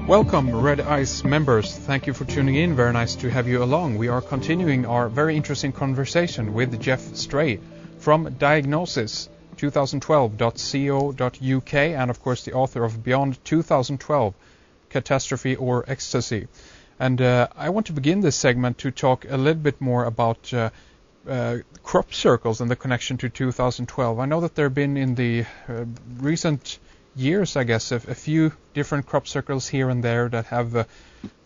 Welcome, Red Ice members. Thank you for tuning in. Very nice to have you along. We are continuing our very interesting conversation with Geoff Stray from Diagnosis2012.co.uk and, of course, the author of Beyond 2012, Catastrophe or Ecstasy. And I want to begin this segment to talk a little bit more about crop circles and the connection to 2012. I know that there have been in the recent years, I guess, a few different crop circles here and there that have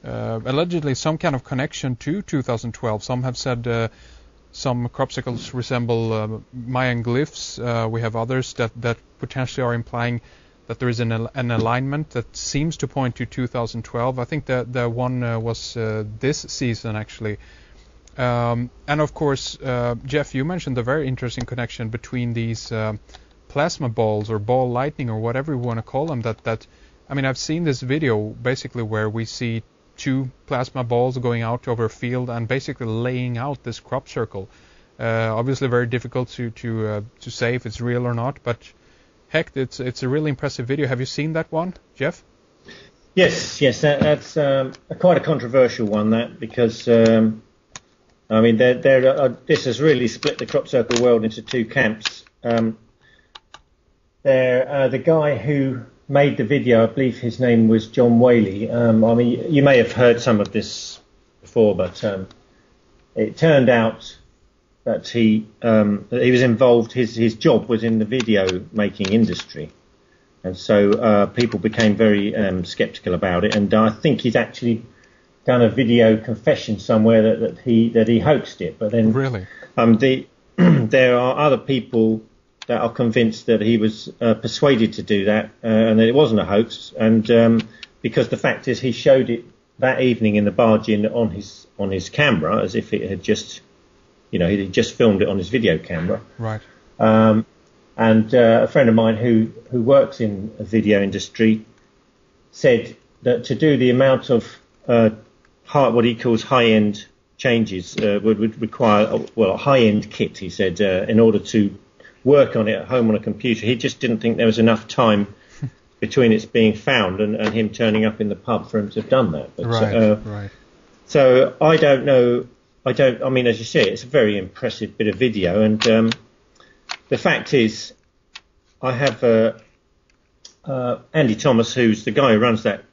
allegedly some kind of connection to 2012. Some have said some crop circles resemble Mayan glyphs. We have others that potentially are implying that there is an alignment that seems to point to 2012. I think that the one was this season, actually. And of course, Geoff, you mentioned the very interesting connection between these plasma balls or ball lightning or whatever you want to call them. That I mean, I've seen this video basically where we see two plasma balls going out over a field and basically laying out this crop circle. Obviously, very difficult to say if it's real or not, but heck, it's a really impressive video. Have you seen that one, Geoff? Yes, that's quite a controversial one, that, because I mean, this has really split the crop circle world into two camps. The guy who made the video, I believe his name was John Whaley. I mean, you may have heard some of this before, but it turned out that he was involved. His job was in the video making industry, and so people became very sceptical about it. And I think he's actually done a video confession somewhere that he hoaxed it. But then, really, there are other people that are convinced that he was persuaded to do that and that it wasn't a hoax, and because the fact is he showed it that evening in the barge in on his camera as if it had just, he'd just filmed it on his video camera. Right. And a friend of mine who works in the video industry said that to do the amount of what he calls high-end changes would require a high-end kit, he said, in order to work on it at home on a computer. He just didn't think there was enough time between its being found and him turning up in the pub for him to have done that. But, right. So I don't know. I mean, as you say, it's a very impressive bit of video. And the fact is, I have Andy Thomas, who's the guy who runs that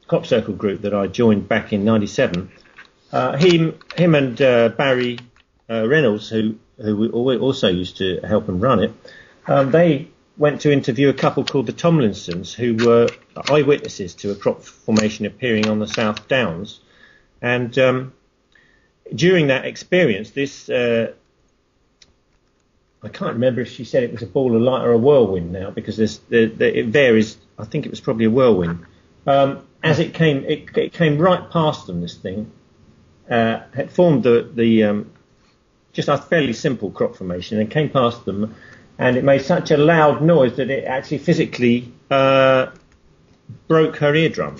crop circle group that I joined back in '97. Him and Barry Reynolds, who also used to help and run it, they went to interview a couple called the Tomlinsons, who were eyewitnesses to a crop formation appearing on the South Downs. And during that experience, this, I can't remember if she said it was a ball of light or a whirlwind now, because it varies. I think it was probably a whirlwind. As it came right past them, this thing had formed the just a fairly simple crop formation, and came past them, and it made such a loud noise that it actually physically broke her eardrum.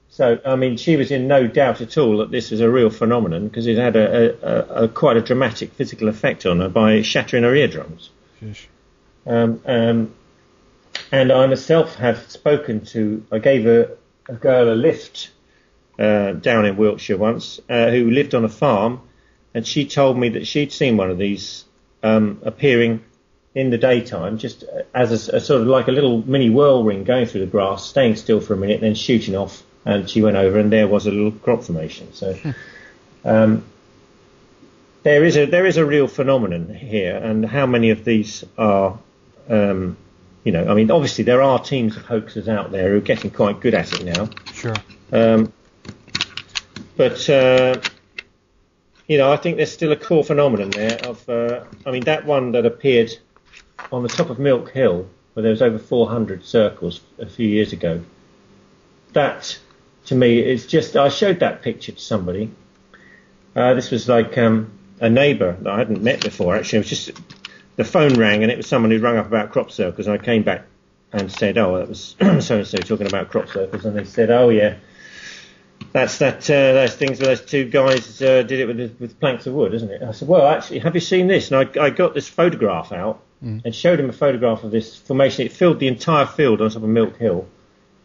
So, I mean, she was in no doubt at all that this was a real phenomenon, because it had a quite a dramatic physical effect on her by shattering her eardrums. And I myself have spoken to, I gave a girl a lift down in Wiltshire once, who lived on a farm. And she told me that she'd seen one of these appearing in the daytime, just as a sort of like a little mini whirlwind going through the grass, staying still for a minute, then shooting off. And she went over, and there was a little crop formation. So there is a real phenomenon here. And how many of these are, I mean, obviously there are teams of hoaxers out there who are getting quite good at it now. Sure. But I think there's still a core phenomenon there of, I mean, that one that appeared on the top of Milk Hill, where there was over 400 circles a few years ago. That, to me, is just, I showed that picture to somebody. This was like a neighbour that I hadn't met before, actually. It was just, the phone rang, and it was someone who'd rung up about crop circles, and I came back and said, oh, that was so-and-so talking about crop circles, and they said, oh, yeah. Those things where those two guys did it with planks of wood, isn't it? I said, well, actually, have you seen this? And I got this photograph out and showed him a photograph of this formation. It filled the entire field on top of Milk Hill.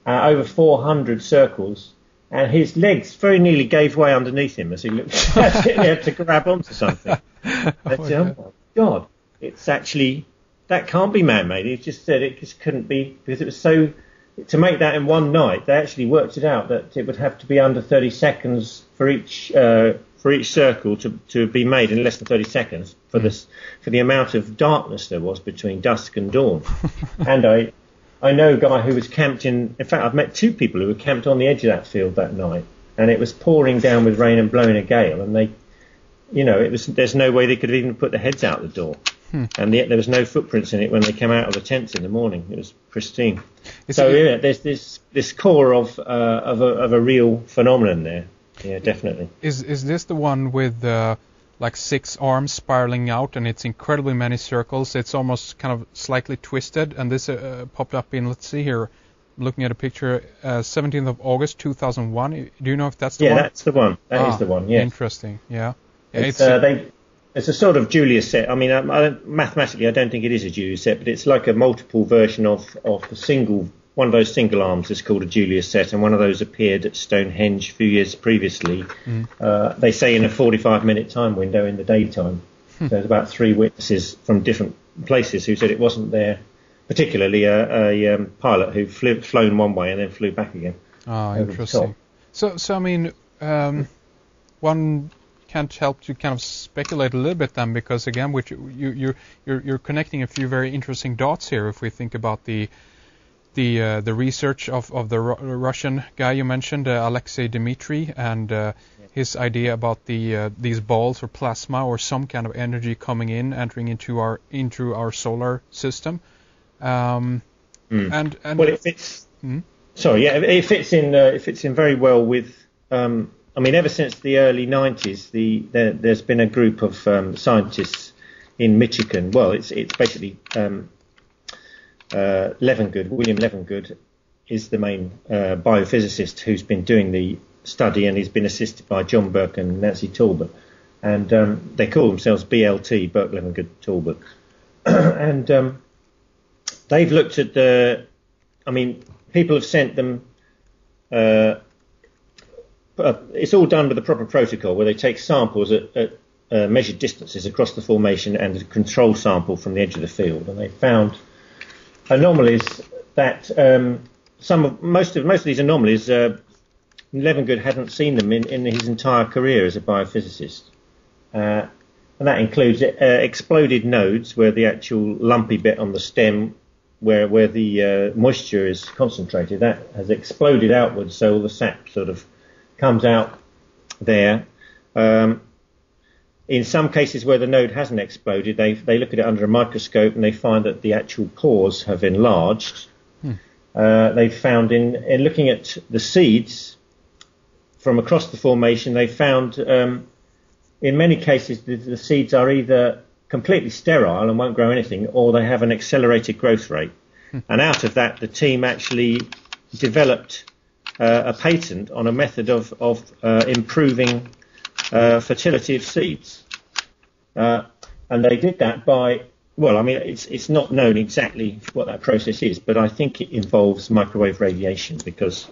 over 400 circles, and his legs very nearly gave way underneath him as he looked at it. He had to grab onto something. Oh my God, it's actually, that can't be man-made. He just said it just couldn't be, because it was so, to make that in one night, they actually worked it out that it would have to be under 30 seconds for each circle to be made in less than 30 seconds for the amount of darkness there was between dusk and dawn. And I know a guy who was camped in fact, I've met two people who were camped on the edge of that field that night, and it was pouring down with rain and blowing a gale, and they, there's no way they could have even put their heads out the door. And yet there was no footprints in it when they came out of the tents in the morning. It was pristine. There's this core of a real phenomenon there. Yeah, definitely. Is this the one with like 6 arms spiraling out, and it's incredibly many circles? It's almost kind of slightly twisted, and this popped up in, let's see here, looking at a picture, 17th of August 2001. Do you know if that's the one? Yeah, that's the one. That is the one. Yeah. Interesting. Yeah. It's a sort of Julius set. I mean, mathematically, I don't think it is a Julius set, but it's like a multiple version of the single. One of those single arms is called a Julius set, and one of those appeared at Stonehenge a few years previously. They say in a 45-minute time window in the daytime. So there's about 3 witnesses from different places who said it wasn't there, particularly a pilot who flown one way and then flew back again. Oh, interesting. So I mean, one can't help to kind of speculate a little bit then, because again, which you're connecting a few very interesting dots here. If we think about the research of the Russian guy you mentioned, Alexei Dmitry, and his idea about these balls or plasma or some kind of energy coming in, entering into our solar system, and well, it fits. Sorry, yeah, it fits in very well with. I mean, ever since the early 90s, there's been a group of scientists in Michigan. Well, it's basically. Levengood, William Levengood, is the main biophysicist who's been doing the study, and he's been assisted by John Burke and Nancy Talbot, and they call themselves BLT, Burke Levengood Talbot, and they've looked at people have sent them. It's all done with the proper protocol, where they take samples at measured distances across the formation and a control sample from the edge of the field, and they found anomalies that most of these anomalies, Levengood hadn't seen them in his entire career as a biophysicist, and that includes exploded nodes, where the actual lumpy bit on the stem, where the moisture is concentrated, that has exploded outwards, so all the sap sort of comes out there. In some cases where the node hasn't exploded, they look at it under a microscope and they find that the actual pores have enlarged. They found in looking at the seeds from across the formation, they found in many cases the seeds are either completely sterile and won't grow anything, or they have an accelerated growth rate. And out of that, the team actually developed a patent on a method of improving fertility of seeds, and they did that by, well, I mean, it's not known exactly what that process is, but I think it involves microwave radiation, because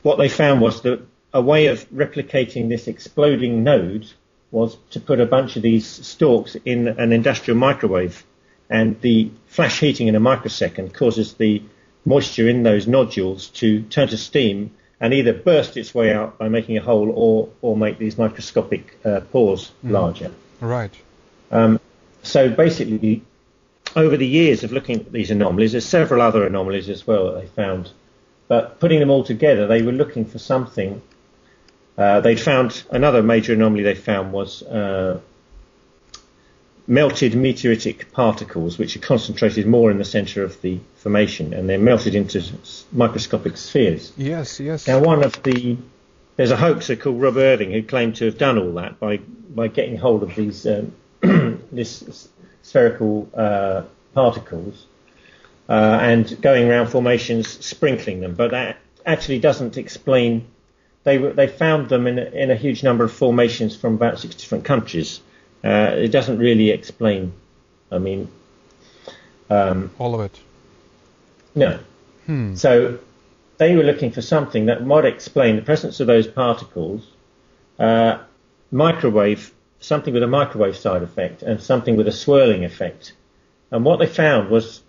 what they found was that a way of replicating this exploding node was to put a bunch of these stalks in an industrial microwave, and the flash heating in a microsecond causes the moisture in those nodules to turn to steam and either burst its way out by making a hole, or make these microscopic pores larger. Right. So basically, over the years of looking at these anomalies, there's several other anomalies as well that they found. But putting them all together, they were looking for something. They'd found another major anomaly they found was melted meteoritic particles, which are concentrated more in the centre of the formation, and they're melted into microscopic spheres. Yes. Now, there's a hoaxer called Rob Irving who claimed to have done all that by getting hold of these this spherical particles and going around formations, sprinkling them. But that actually doesn't explain. They found them in a huge number of formations from about 6 different countries. It doesn't really explain. I mean, all of it. No. So they were looking for something that might explain the presence of those particles, something with a microwave side effect and something with a swirling effect. And what they found was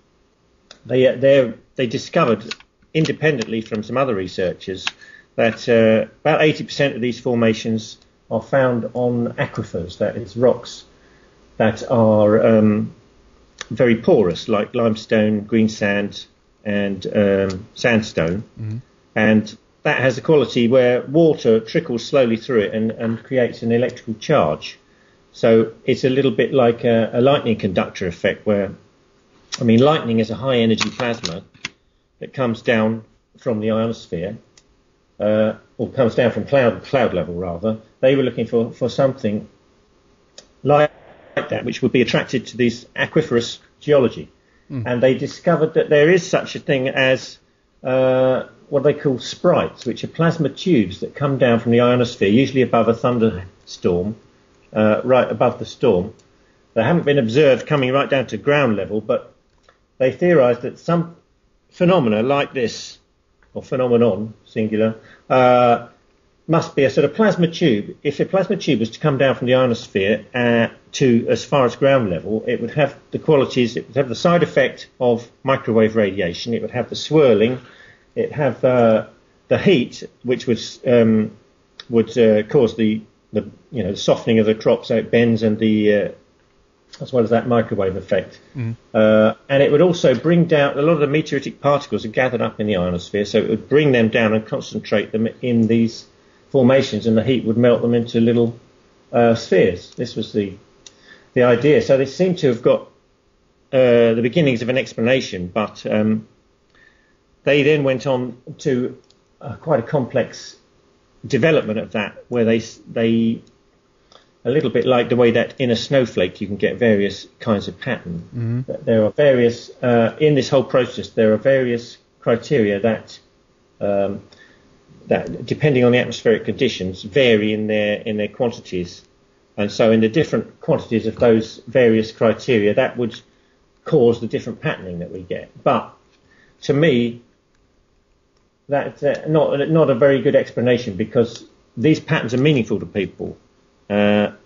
they discovered independently from some other researchers that about 80% of these formations are found on aquifers, that is rocks that are very porous, like limestone, green sand and sandstone. Mm-hmm. And that has a quality where water trickles slowly through it and creates an electrical charge. So it's a little bit like a lightning conductor effect where, I mean, lightning is a high energy plasma that comes down from the ionosphere, or comes down from cloud level rather. They were looking for something like that, which would be attracted to this aquiferous geology. Mm. And they discovered that there is such a thing as what they call sprites, which are plasma tubes that come down from the ionosphere, usually above a thunderstorm, right above the storm. They haven't been observed coming right down to ground level, but they theorised that some phenomena like this, or phenomenon, singular, must be a sort of plasma tube. If a plasma tube was to come down from the ionosphere to as far as ground level, it would have the qualities, it would have the side effect of microwave radiation, it would have the swirling, it'd have the heat, which would cause the softening of the crop so it bends, and as well as that microwave effect. Mm. And it would also bring down, a lot of the meteoritic particles are gathered up in the ionosphere, so it would bring them down and concentrate them in these formations, and the heat would melt them into little spheres. This was the idea. So they seem to have got the beginnings of an explanation, but they then went on to quite a complex development of that, where they a little bit like the way that in a snowflake you can get various kinds of pattern. Mm-hmm. There are various in this whole process. There are various criteria that depending on the atmospheric conditions vary in their quantities, and so in the different quantities of those various criteria, that would cause the different patterning that we get. But to me, that's not a very good explanation, because these patterns are meaningful to people. And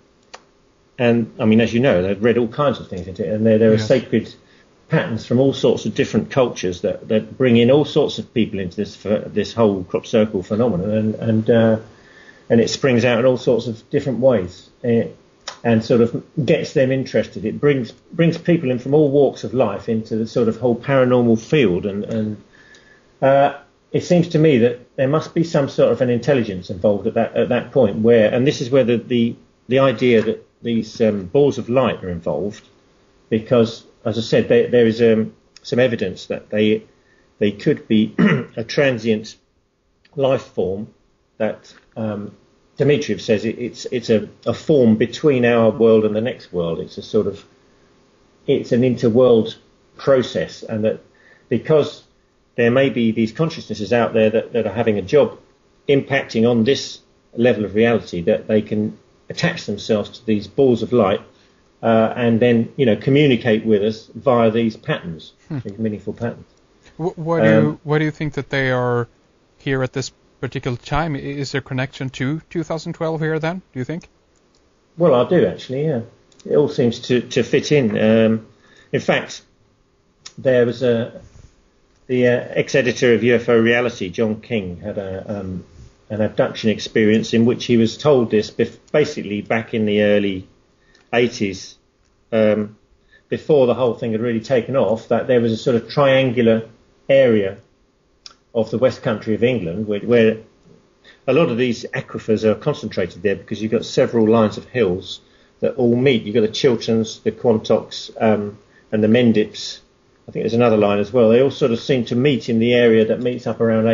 I mean, as you know, they've read all kinds of things into it, and there are sacred patterns from all sorts of different cultures that bring in all sorts of people into this whole crop circle phenomenon, and it springs out in all sorts of different ways, and sort of gets them interested. It brings people in from all walks of life into the sort of whole paranormal field, and it seems to me that there must be some sort of an intelligence involved at that point, and this is where the idea that these balls of light are involved, because, as I said, there is some evidence that they could be a transient life form that Dmitriev says it's a form between our world and the next world. It's an interworld process, and that because there may be these consciousnesses out there that are having a job impacting on this level of reality, that they can attach themselves to these balls of light and then communicate with us via these patterns, these meaningful patterns. Why do you think that they are here at this particular time? Is there connection to 2012 here then, do you think? Well, I do actually, yeah. It all seems to fit in. In fact, there was the ex-editor of UFO Reality, John King, had an abduction experience in which he was told this basically back in the early 80s, before the whole thing had really taken off, that there was a sort of triangular area of the West Country of England where a lot of these aquifers are concentrated there, because you've got several lines of hills that all meet. You've got the Chilterns, the Quantocks, and the Mendips. I think there's another line as well. They all sort of seem to meet in the area that meets up around